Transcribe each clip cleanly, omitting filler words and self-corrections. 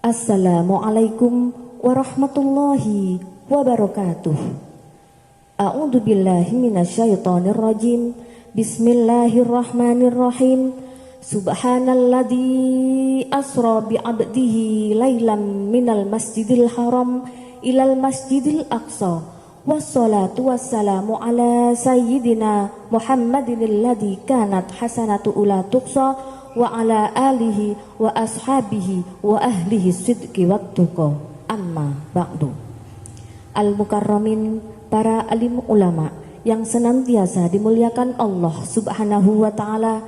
Assalamualaikum warahmatullahi wabarakatuh. A'udzu billahi minasyaitonir rajim. Bismillahirrahmanirrahim. Subhanalladzi asra bi 'abdihi lailam minal masjidil haram ilal masjidil aqsa. Wassalatu wassalamu ala sayyidina Muhammadin alladzi kanat hasanatu ula tuqsa wa ala alihi wa ashabihi wa ahlihi sidqi wattuqa. Amma ba'du. Al-mukarramin, para alim ulama yang senantiasa dimuliakan Allah subhanahu wa ta'ala,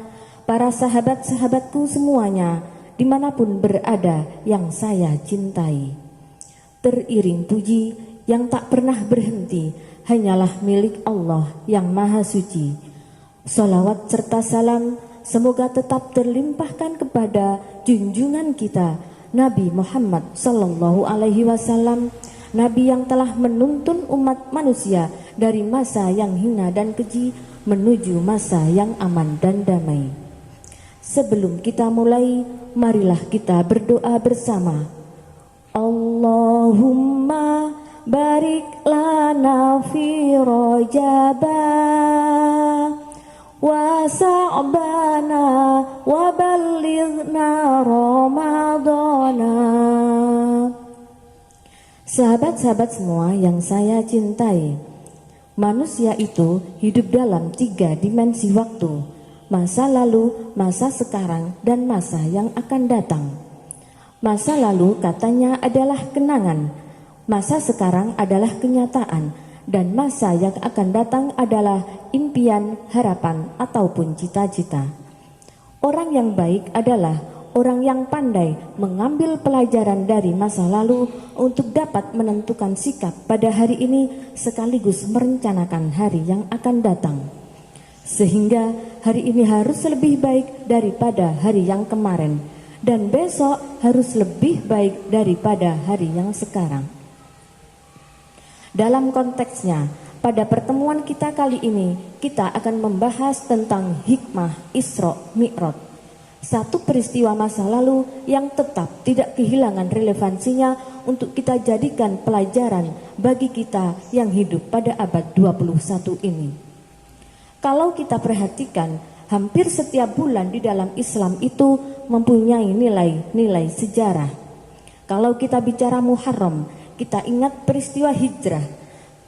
para sahabat-sahabatku semuanya dimanapun berada yang saya cintai. Teriring puji yang tak pernah berhenti hanyalah milik Allah yang maha suci. Salawat serta salam semoga tetap terlimpahkan kepada junjungan kita Nabi Muhammad sallallahu alaihi wasallam, Nabi yang telah menuntun umat manusia dari masa yang hina dan keji menuju masa yang aman dan damai. Sebelum kita mulai, marilah kita berdoa bersama. Allahumma barik lana fi Rajabah wa sa'bana wa ballighna Ramadana. Sahabat-sahabat semua yang saya cintai, manusia itu hidup dalam 3 dimensi waktu: masa lalu, masa sekarang, dan masa yang akan datang. Masa lalu katanya adalah kenangan, masa sekarang adalah kenyataan, dan masa yang akan datang adalah impian, harapan, ataupun cita-cita. Orang yang baik adalah orang yang pandai mengambil pelajaran dari masa lalu untuk dapat menentukan sikap pada hari ini sekaligus merencanakan hari yang akan datang. Sehingga hari ini harus lebih baik daripada hari yang kemarin, dan besok harus lebih baik daripada hari yang sekarang. Dalam konteksnya, pada pertemuan kita kali ini, kita akan membahas tentang hikmah Isra Mi'raj. Satu peristiwa masa lalu yang tetap tidak kehilangan relevansinya untuk kita jadikan pelajaran bagi kita yang hidup pada abad 21 ini. Kalau kita perhatikan, hampir setiap bulan di dalam Islam itu mempunyai nilai-nilai sejarah. Kalau kita bicara Muharram, kita ingat peristiwa hijrah.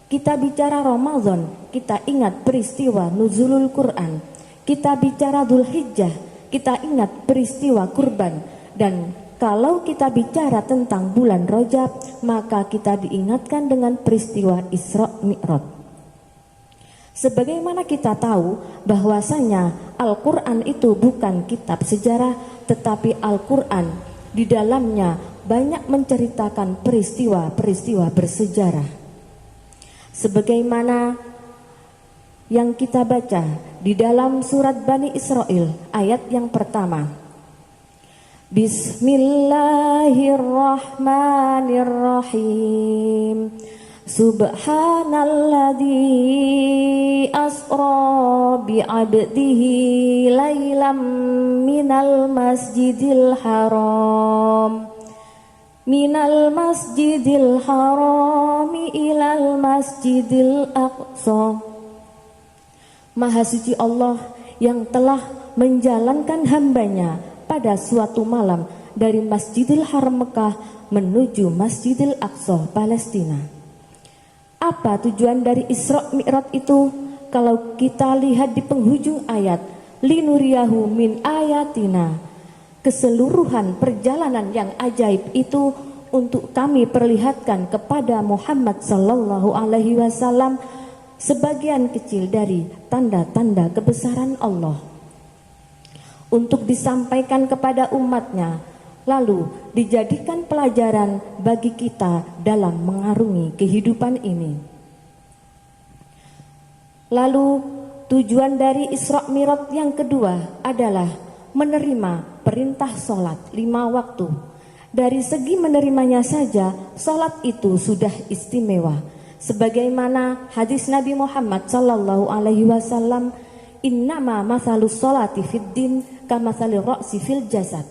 Kita bicara Ramadan, kita ingat peristiwa nuzulul Quran. Kita bicara Dzulhijjah, kita ingat peristiwa kurban. Dan kalau kita bicara tentang bulan Rajab, maka kita diingatkan dengan peristiwa Isra Mi'raj. Sebagaimana kita tahu bahwasanya Al-Quran itu bukan kitab sejarah, tetapi Al-Quran di dalamnya banyak menceritakan peristiwa-peristiwa bersejarah. Sebagaimana yang kita baca di dalam surat Bani Israil ayat yang pertama. Bismillahirrahmanirrahim. Subhanalladzi asra bi'abdihi lailam minal masjidil haram ilal masjidil aqsa. Maha suci Allah yang telah menjalankan hambanya pada suatu malam dari Masjidil Haram Mekah menuju Masjidil Aqsa Palestina. Apa tujuan dari Isra Mi'raj itu? Kalau kita lihat di penghujung ayat, linuriyahu min ayatina, keseluruhan perjalanan yang ajaib itu untuk kami perlihatkan kepada Muhammad sallallahu alaihi wasallam sebagian kecil dari tanda-tanda kebesaran Allah untuk disampaikan kepada umatnya, lalu dijadikan pelajaran bagi kita dalam mengarungi kehidupan ini. Lalu tujuan dari Isra Mi'raj yang kedua adalah menerima perintah sholat 5 waktu. Dari segi menerimanya saja, sholat itu sudah istimewa. Sebagaimana hadis Nabi Muhammad sallallahu alaihi wasallam, innama mathalus sholati fid din kamathali ra'si fil jasad.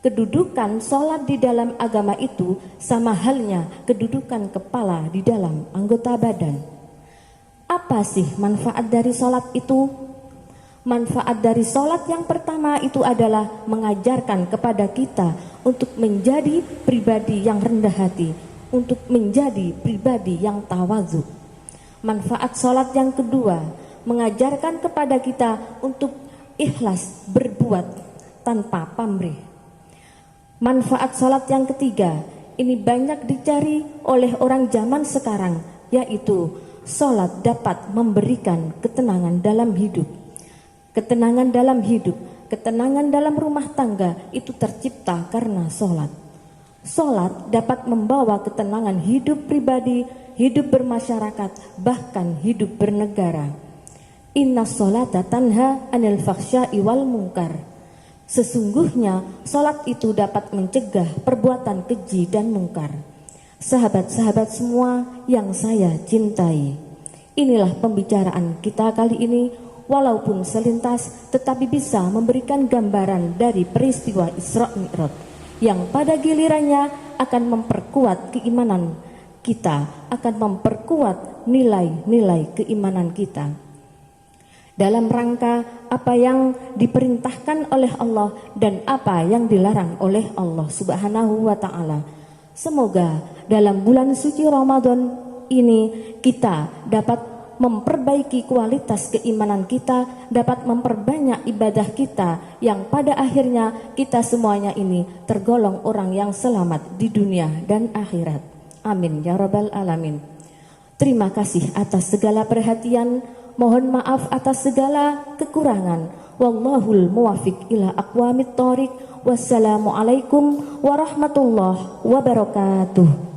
Kedudukan sholat di dalam agama itu sama halnya kedudukan kepala di dalam anggota badan. Apa sih manfaat dari sholat itu? Manfaat dari sholat yang pertama itu adalah mengajarkan kepada kita untuk menjadi pribadi yang rendah hati, untuk menjadi pribadi yang tawadhu. Manfaat sholat yang kedua, mengajarkan kepada kita untuk ikhlas berbuat tanpa pamrih. Manfaat sholat yang ketiga, ini banyak dicari oleh orang zaman sekarang, yaitu sholat dapat memberikan ketenangan dalam hidup. Ketenangan dalam hidup, ketenangan dalam rumah tangga itu tercipta karena sholat. Sholat dapat membawa ketenangan hidup pribadi, hidup bermasyarakat, bahkan hidup bernegara. Inna sholata tanha anil fakhsya'i wal munkar. Sesungguhnya sholat itu dapat mencegah perbuatan keji dan mungkar. Sahabat-sahabat semua yang saya cintai, inilah pembicaraan kita kali ini. Walaupun selintas, tetapi bisa memberikan gambaran dari peristiwa Isra Mi'raj yang pada gilirannya akan memperkuat keimanan kita, akan memperkuat nilai-nilai keimanan kita. Dalam rangka apa yang diperintahkan oleh Allah dan apa yang dilarang oleh Allah Subhanahu wa Ta'ala. Semoga dalam bulan suci Ramadan ini kita dapat memperbaiki kualitas keimanan kita, dapat memperbanyak ibadah kita, yang pada akhirnya kita semuanya ini tergolong orang yang selamat di dunia dan akhirat. Amin ya rabbal alamin. Terima kasih atas segala perhatian, mohon maaf atas segala kekurangan. Wallahul muwafiq ila aqwamit thoriq. Wassalamualaikum warahmatullahi wabarakatuh.